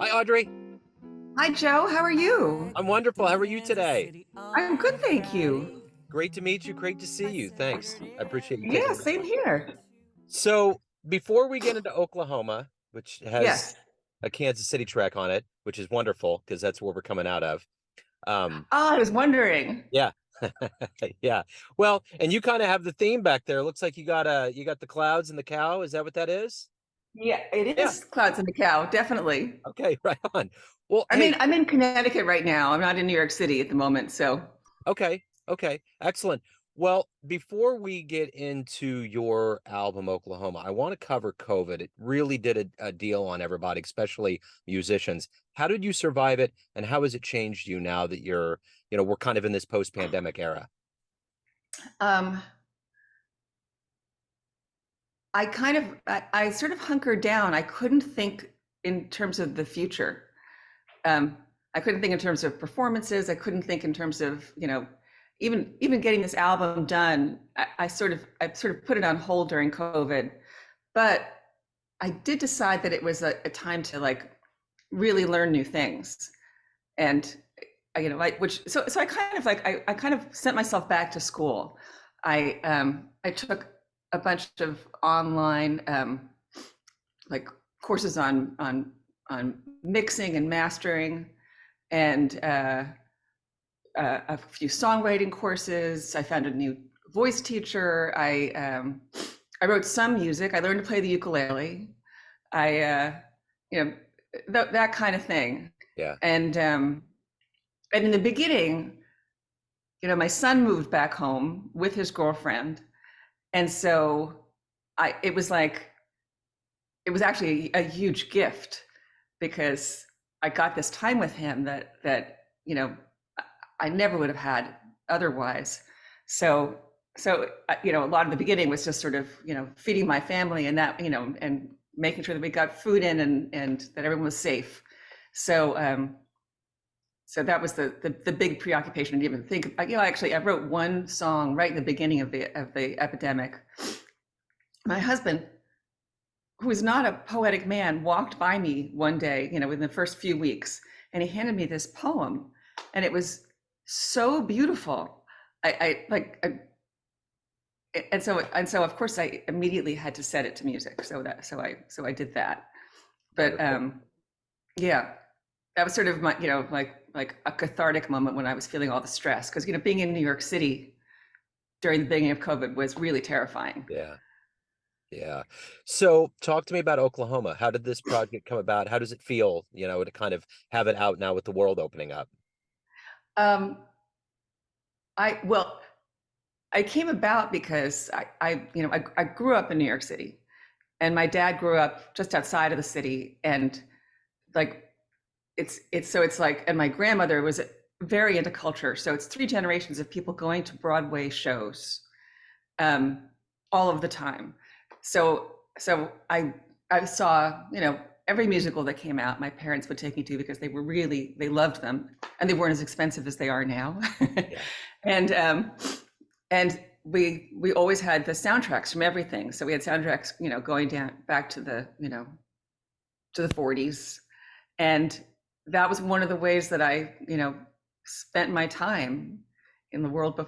Hi, Audrey. Hi, Joe. How are you? I'm wonderful. How are you today? I'm good, thank you. Great to meet you. Great to see you. Thanks. I appreciate you taking Yeah, the same time. here. So, before we get into Oklahoma, which has Yes. a Kansas City track on it, which is wonderful because that's where we're coming out of. Um, Oh, I was wondering. yeah. Yeah. Well, and you kind of have the theme back there. It looks like you got the clouds and the cow. Is that what that is? Yeah, it Yeah. is Clouds and the Cow, definitely. Okay, right on. Well, I mean, hey, I'm in Connecticut right now. I'm not in New York City at the moment, so. okay. Okay. Excellent. Well, before we get into your album, Oklahoma, I want to cover COVID. It really did a deal on everybody, especially musicians. How did you survive it, and how has it changed you now that we're kind of in this post-pandemic era? Um, I sort of hunkered down. I couldn't think in terms of the future. Um, I couldn't think in terms of performances. I couldn't think in terms of, even getting this album done. I sort of put it on hold during COVID, but I did decide that it was a time to like really learn new things. And so I kind of like I kind of sent myself back to school. I took a bunch of online like courses on mixing and mastering, and a few songwriting courses. I found a new voice teacher. I wrote some music. I learned to play the ukulele. I you know that kind of thing. Yeah. And in the beginning, my son moved back home with his girlfriend, and so I it was like it was actually a huge gift because I got this time with him that I never would have had otherwise. So a lot of the beginning was just sort of feeding my family and that and making sure that we got food in and that everyone was safe. So so that was the big preoccupation. I didn't even think. Actually, I wrote one song right in the beginning of the epidemic. My husband, who is not a poetic man, walked by me one day, within the first few weeks, and he handed me this poem, and it was so beautiful. And so of course I immediately had to set it to music. So I did that. But Wonderful. yeah, that was sort of my like a cathartic moment when I was feeling all the stress, because being in New York City during the beginning of COVID was really terrifying. Yeah. Yeah. So talk to me about Oklahoma. How did this project come about? How does it feel, to kind of have it out now with the world opening up? Um, I well, I came about because I grew up in New York City, and my dad grew up just outside of the city, and like it's like, and my grandmother was very into culture, so it's three generations of people going to Broadway shows, um, all of the time. So I saw every musical that came out. My parents would take me to because they loved them, and they weren't as expensive as they are now. Yeah. and and we always had the soundtracks from everything. So we had soundtracks, going down back to the 40s, and that was one of the ways that I, spent my time in the world.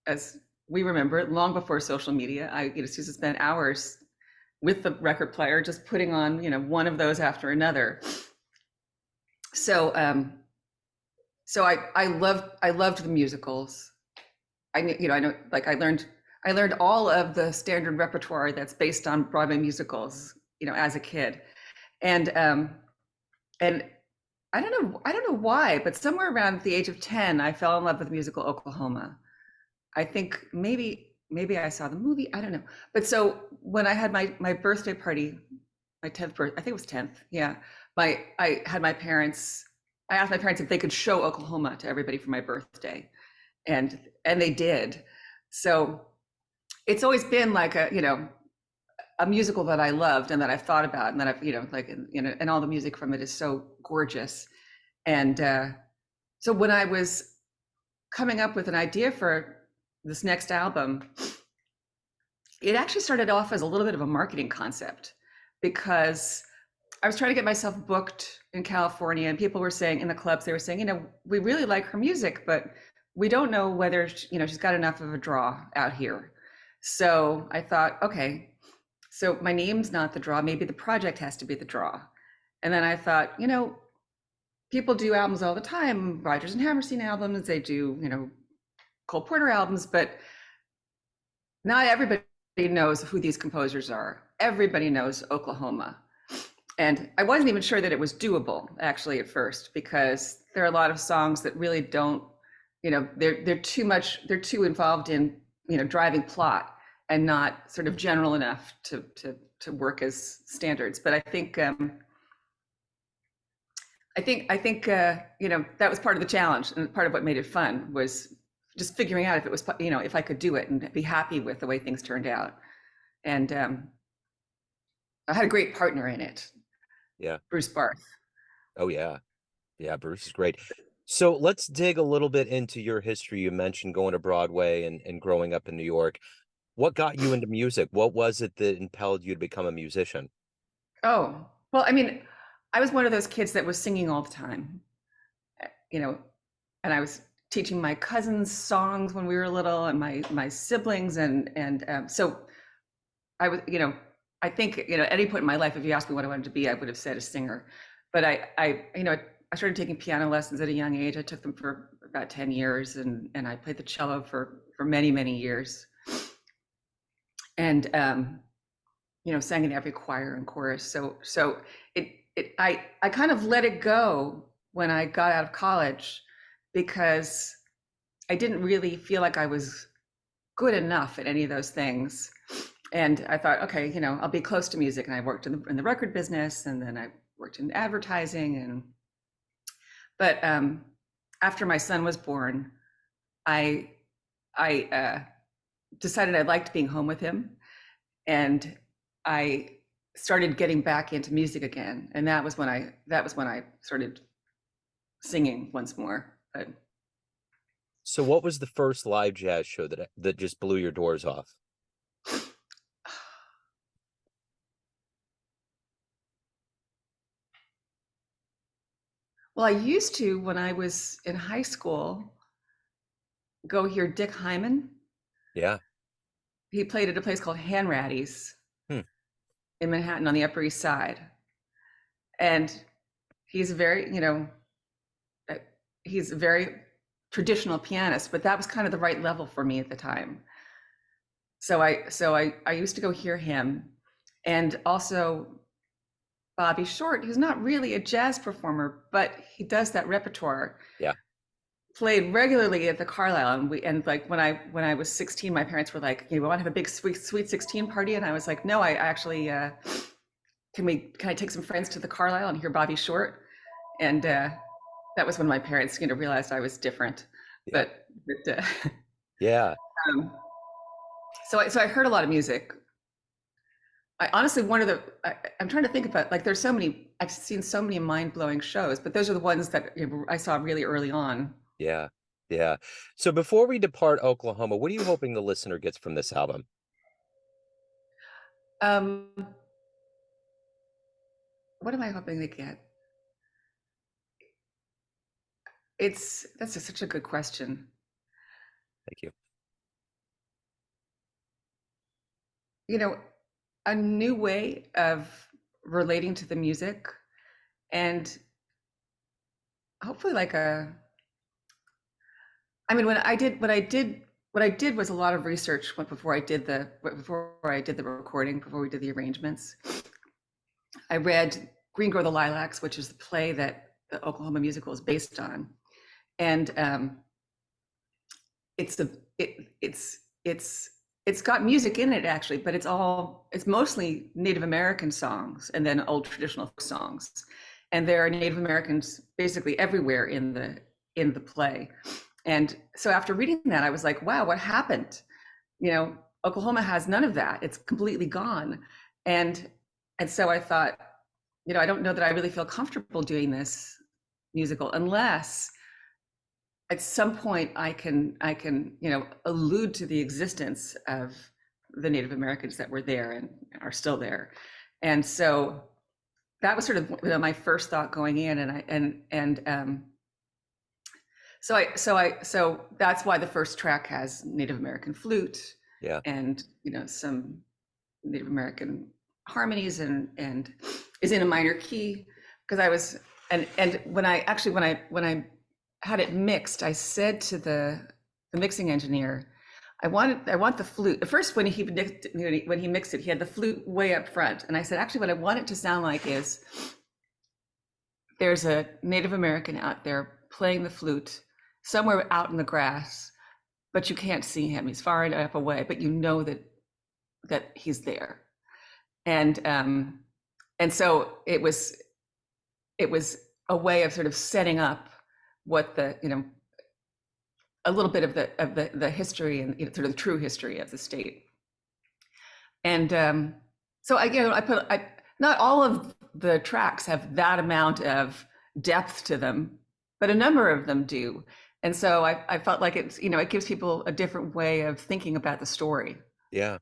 As we remember it, long before social media, I used to spend hours with the record player, just putting on, one of those after another. So, I loved the musicals. I know, like I learned all of the standard repertoire that's based on Broadway musicals, as a kid, and and I don't know why, but somewhere around the age of 10, I fell in love with the musical Oklahoma. I think maybe I saw the movie. I don't know. But so when I had my birthday party, my 10th birthday, I think it was 10th. Yeah. I had my parents, I asked my parents if they could show Oklahoma to everybody for my birthday. And they did. So it's always been like a musical that I loved and that I've thought about, and that I've, and all the music from it is so gorgeous. And so when I was coming up with an idea for this next album, it actually started off as a little bit of a marketing concept, because I was trying to get myself booked in California, and people were saying in the clubs, they were saying, we really like her music, but we don't know whether, she's got enough of a draw out here. So I thought, okay, so my name's not the draw. Maybe the project has to be the draw. And then I thought, people do albums all the time, Rodgers and Hammerstein albums, they do, Cole Porter albums, but not everybody knows who these composers are. Everybody knows Oklahoma. And I wasn't even sure that it was doable actually at first, because there are a lot of songs that really don't, they're too involved in, driving plot and not sort of general enough to work as standards. But that was part of the challenge, and part of what made it fun was just figuring out if it was, if I could do it and be happy with the way things turned out. And I had a great partner in it. Yeah. Bruce Barth. Oh yeah. Yeah, Bruce is great. So let's dig a little bit into your history. You mentioned going to Broadway and growing up in New York. What got you into music? What was it that impelled you to become a musician? Oh, well, I mean, I was one of those kids that was singing all the time, and I was teaching my cousins songs when we were little, and my siblings, and so I was, I think, at any point in my life, if you asked me what I wanted to be, I would have said a singer. But I started taking piano lessons at a young age. I took them for about 10 years, and I played the cello for many, many years. And sang in every choir and chorus. So I kind of let it go when I got out of college, because I didn't really feel like I was good enough at any of those things. And I thought, okay, I'll be close to music. And I worked in the record business, and then I worked in advertising. But after my son was born, I decided I liked being home with him, and I started getting back into music again. And that was when I started singing once more. But So what was the first live jazz show that just blew your doors off? well, I used to, when I was in high school, go hear Dick Hyman. Yeah. He played at a place called Hanratty's Hmm. in Manhattan on the Upper East Side. And he's he's a very traditional pianist, but that was kind of the right level for me at the time. So I used to go hear him, and also Bobby Short, who's not really a jazz performer, but he does that repertoire. Yeah. Played regularly at the Carlisle, and like when I was 16, my parents were like, "You want to have a big sweet 16 party?" And I was like, "No, I actually can I take some friends to the Carlisle and hear Bobby Short?" And that was when my parents realized I was different. Yeah. But Yeah. um, so I heard a lot of music. I honestly, I'm trying to think about, like, there's so many, I've seen so many mind-blowing shows, but those are the ones that I saw really early on. Yeah. Yeah. So before we depart Oklahoma, what are you hoping the listener gets from this album? Um, what am I hoping to get? That's such a good question. Thank you. A new way of relating to the music, and hopefully when I did what I did was a lot of research before I did the recording, before we did the arrangements. I read Green Grow the Lilacs, which is the play that the Oklahoma musical is based on. And it's got music in it actually, but it's mostly Native American songs and then old traditional songs. And there are Native Americans basically everywhere in the play. And so after reading that, I was like, wow, what happened? Oklahoma has none of that. It's completely gone. And so I thought, I don't know that I really feel comfortable doing this musical unless at some point I can allude to the existence of the Native Americans that were there and are still there. And so that was sort of, my first thought going in, so that's why the first track has Native American flute Yeah. and some Native American harmonies, and is in a minor key, because I was, and when I actually when I had it mixed, I said to the mixing engineer, I want the flute. At first, when when he mixed it, he had the flute way up front, and I said, actually, what I want it to sound like is there's a Native American out there playing the flute somewhere out in the grass, but you can't see him. He's far enough away, but you know that he's there. And so it was a way of sort of setting up what a little bit of the history and sort of the true history of the state. And so not all of the tracks have that amount of depth to them, but a number of them do. And so I felt like it gives people a different way of thinking about the story. Yeah.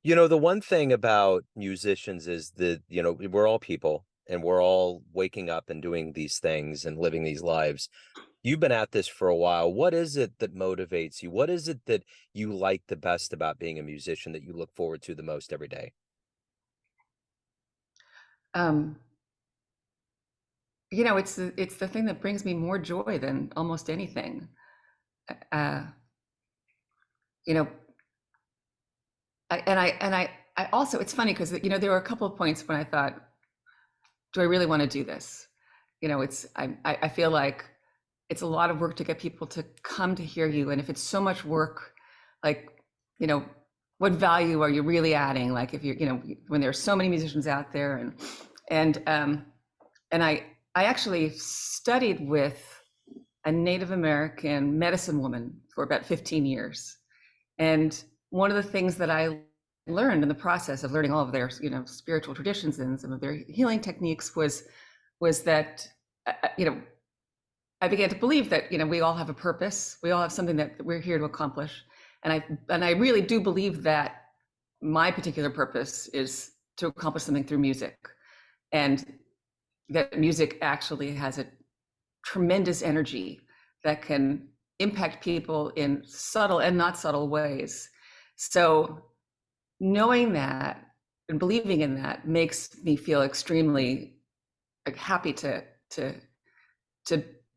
The one thing about musicians is that, we're all people and we're all waking up and doing these things and living these lives. You've been at this for a while. What is it that motivates you? What is it that you like the best about being a musician that you look forward to the most every day? Um, it's the thing that brings me more joy than almost anything. Uh, you know, I also, it's funny because there were a couple of points when I thought, do I really want to do this? I feel like it's a lot of work to get people to come to hear you, and if it's so much work, like, what value are you really adding? Like, if when there's so many musicians out there, and I actually studied with a Native American medicine woman for about 15 years. And one of the things that I learned in the process of learning all of their, spiritual traditions and some of their healing techniques was that, I began to believe that, we all have a purpose. We all have something that we're here to accomplish. And I really do believe that my particular purpose is to accomplish something through music. And that music actually has a tremendous energy that can impact people in subtle and not subtle ways. So knowing that and believing in that makes me feel extremely happy to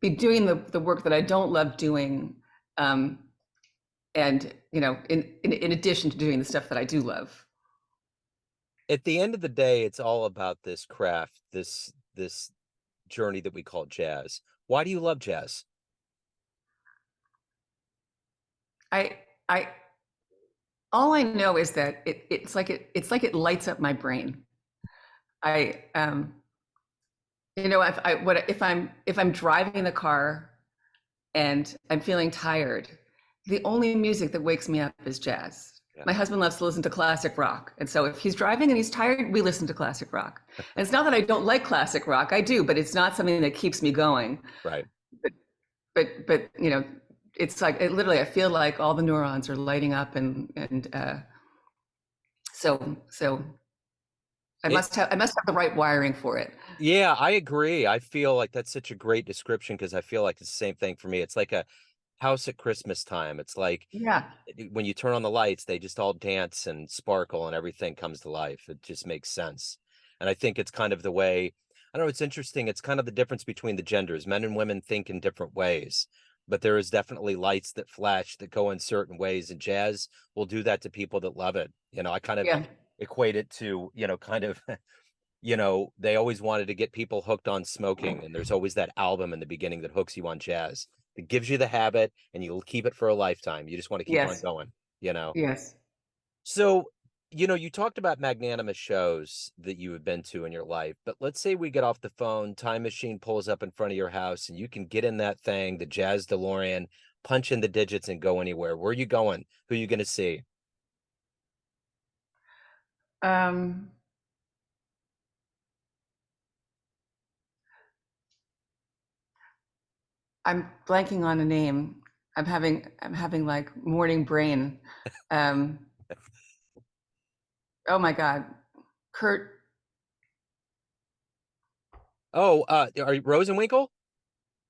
be doing the work that I don't love doing, and in addition to doing the stuff that I do love. At the end of the day, it's all about this craft, this journey that we call jazz. Why do you love jazz? I all I know is that it's like it lights up my brain. I if I'm driving the car and I'm feeling tired, the only music that wakes me up is jazz. Yeah. My husband loves to listen to classic rock, and so if he's driving and he's tired, we listen to classic rock. And it's not that I don't like classic rock, I do, but it's not something that keeps me going. Right. But it's like literally, I feel like all the neurons are lighting up, and so I must have the right wiring for it. Yeah, I agree. I feel like that's such a great description because I feel like it's the same thing for me. It's like a house at Christmas time. It's like, yeah, when you turn on the lights, they just all dance and sparkle and everything comes to life. It just makes sense. And I think it's kind of the way, I don't know, it's interesting. It's kind of the difference between the genders. Men and women think in different ways, but there is definitely lights that flash that go in certain ways, and jazz will do that to people that love it. I kind of equate it to, kind of, they always wanted to get people hooked on smoking, and there's always that album in the beginning that hooks you on jazz. It gives you the habit and you'll keep it for a lifetime. You just want to keep on going, Yes. So, you talked about magnanimous shows that you have been to in your life, but let's say we get off the phone, time machine pulls up in front of your house, and you can get in that thing, the Jazz DeLorean, punch in the digits and go anywhere. Where are you going? Who are you going to see? I'm blanking on a name. I'm having like morning brain. Oh my God, Kurt. Oh, are you Rosenwinkel?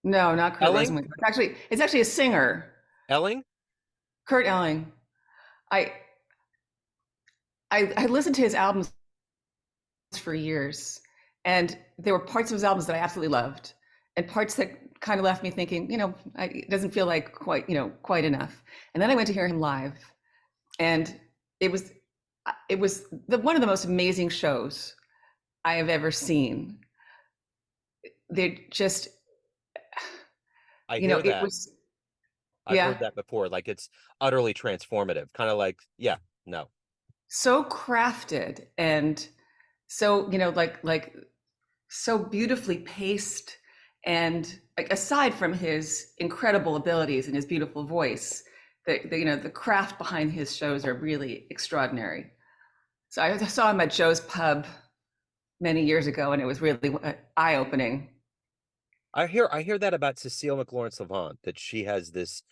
No, not Kurt Elling? Rosenwinkel. It's actually a singer, Elling? Kurt Elling. I I listened to his albums for years, and there were parts of his albums that I absolutely loved, and parts that kind of left me thinking, it doesn't feel like quite enough. And then I went to hear him live, and it was one of the most amazing shows I have ever seen. They're just, I hear it that. was, I've yeah, heard that before. Like it's utterly transformative. Kind of like, yeah, no. so crafted and so, like so beautifully paced. And like, aside from his incredible abilities and his beautiful voice, the craft behind his shows are really extraordinary. So I saw him at Joe's Pub many years ago, and it was really eye-opening. I hear that about Cecile McLaurin-Salvant, that she has this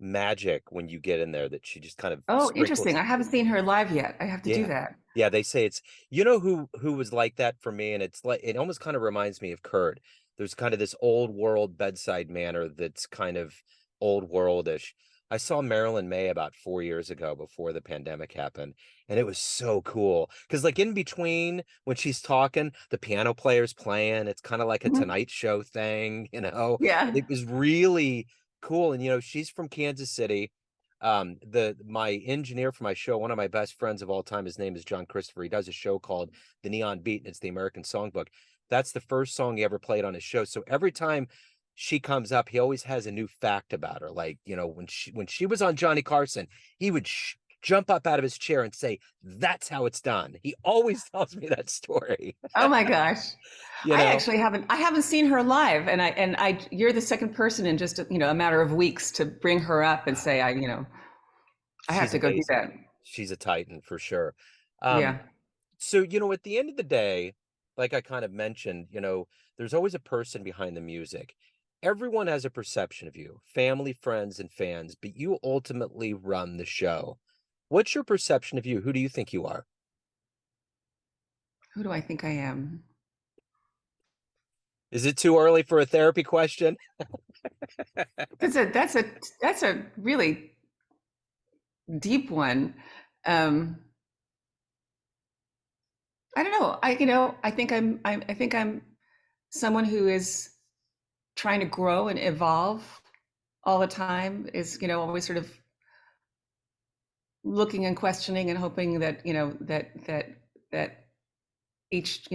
magic when you get in there that she just kind of Oh, sprinkles. interesting. I haven't seen her live yet. I have to do Yeah. that. Yeah, they say it's, you know, who was like that for me, and it's like it almost kind of reminds me of Kurt. There's kind of this old world bedside manner that's kind of old worldish. I saw Marilyn May about 4 years ago before the pandemic happened, and it was so cool because like in between when she's talking, the piano player's playing. It's kind of like a Mhm. Tonight Show thing, you know. Yeah. It was really cool, and you know, she's from Kansas City. The my engineer for my show, one of my best friends of all time, his name is John Christopher. He does a show called The Neon Beat, and it's the American Songbook. That's the first song he ever played on his show. So every time she comes up, he always has a new fact about her. Like, you know, when she was on Johnny Carson, he would jump up out of his chair and say, "That's how it's done." He always tells me that story. Oh my gosh. You know, I haven't seen her live, and you're the second person in just a matter of weeks to bring her up and say I have she's to go do amazing. that. She's a titan for sure. Um, Yeah. so, you know, at the end of the day, like I kind of mentioned, you know, there's always a person behind the music. Everyone has a perception of you, family, friends, and fans, but you ultimately run the show. What's your perception of you? Who do you think you are? Who do I think I am? Is it too early for a therapy question? That's a really deep one. Um, I don't know. I think I'm someone who is trying to grow and evolve all the time, is always sort of looking and questioning and hoping that that each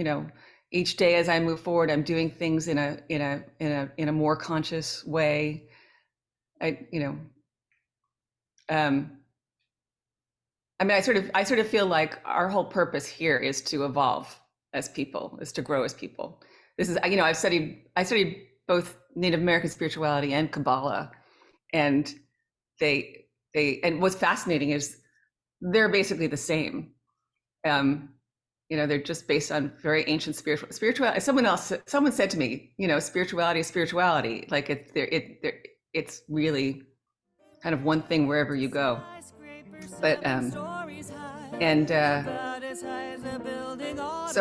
each day as I move forward, I'm doing things in a more conscious way. I you know um I mean, I sort of feel like our whole purpose here is to evolve as people, is to grow as people. This is, I studied both Native American spirituality and Kabbalah, and and what's fascinating is they're basically the same. Um, they're just based on very ancient spirituality. Someone said to me, spirituality is spirituality. Like it's really kind of one thing wherever you go. But and so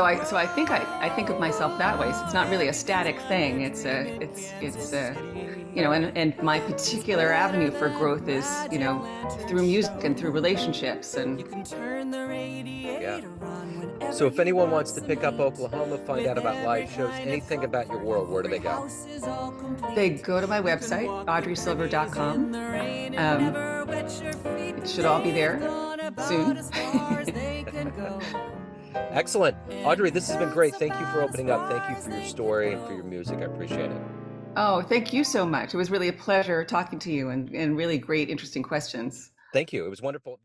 I think I think of myself that way. So it's not really a static thing. And my particular avenue for growth is through music and through relationships. And Yeah. So if anyone wants to pick up Oklahoma, find out about live shows, anything about your world, where do they go? They go to my website, audreysilver.com. It should all be there soon. Excellent. Audrey, this has been great. Thank you for opening up. Thank you for your story and for your music. I appreciate it. Oh, thank you so much. It was really a pleasure talking to you, and really great, interesting questions. Thank you. It was wonderful.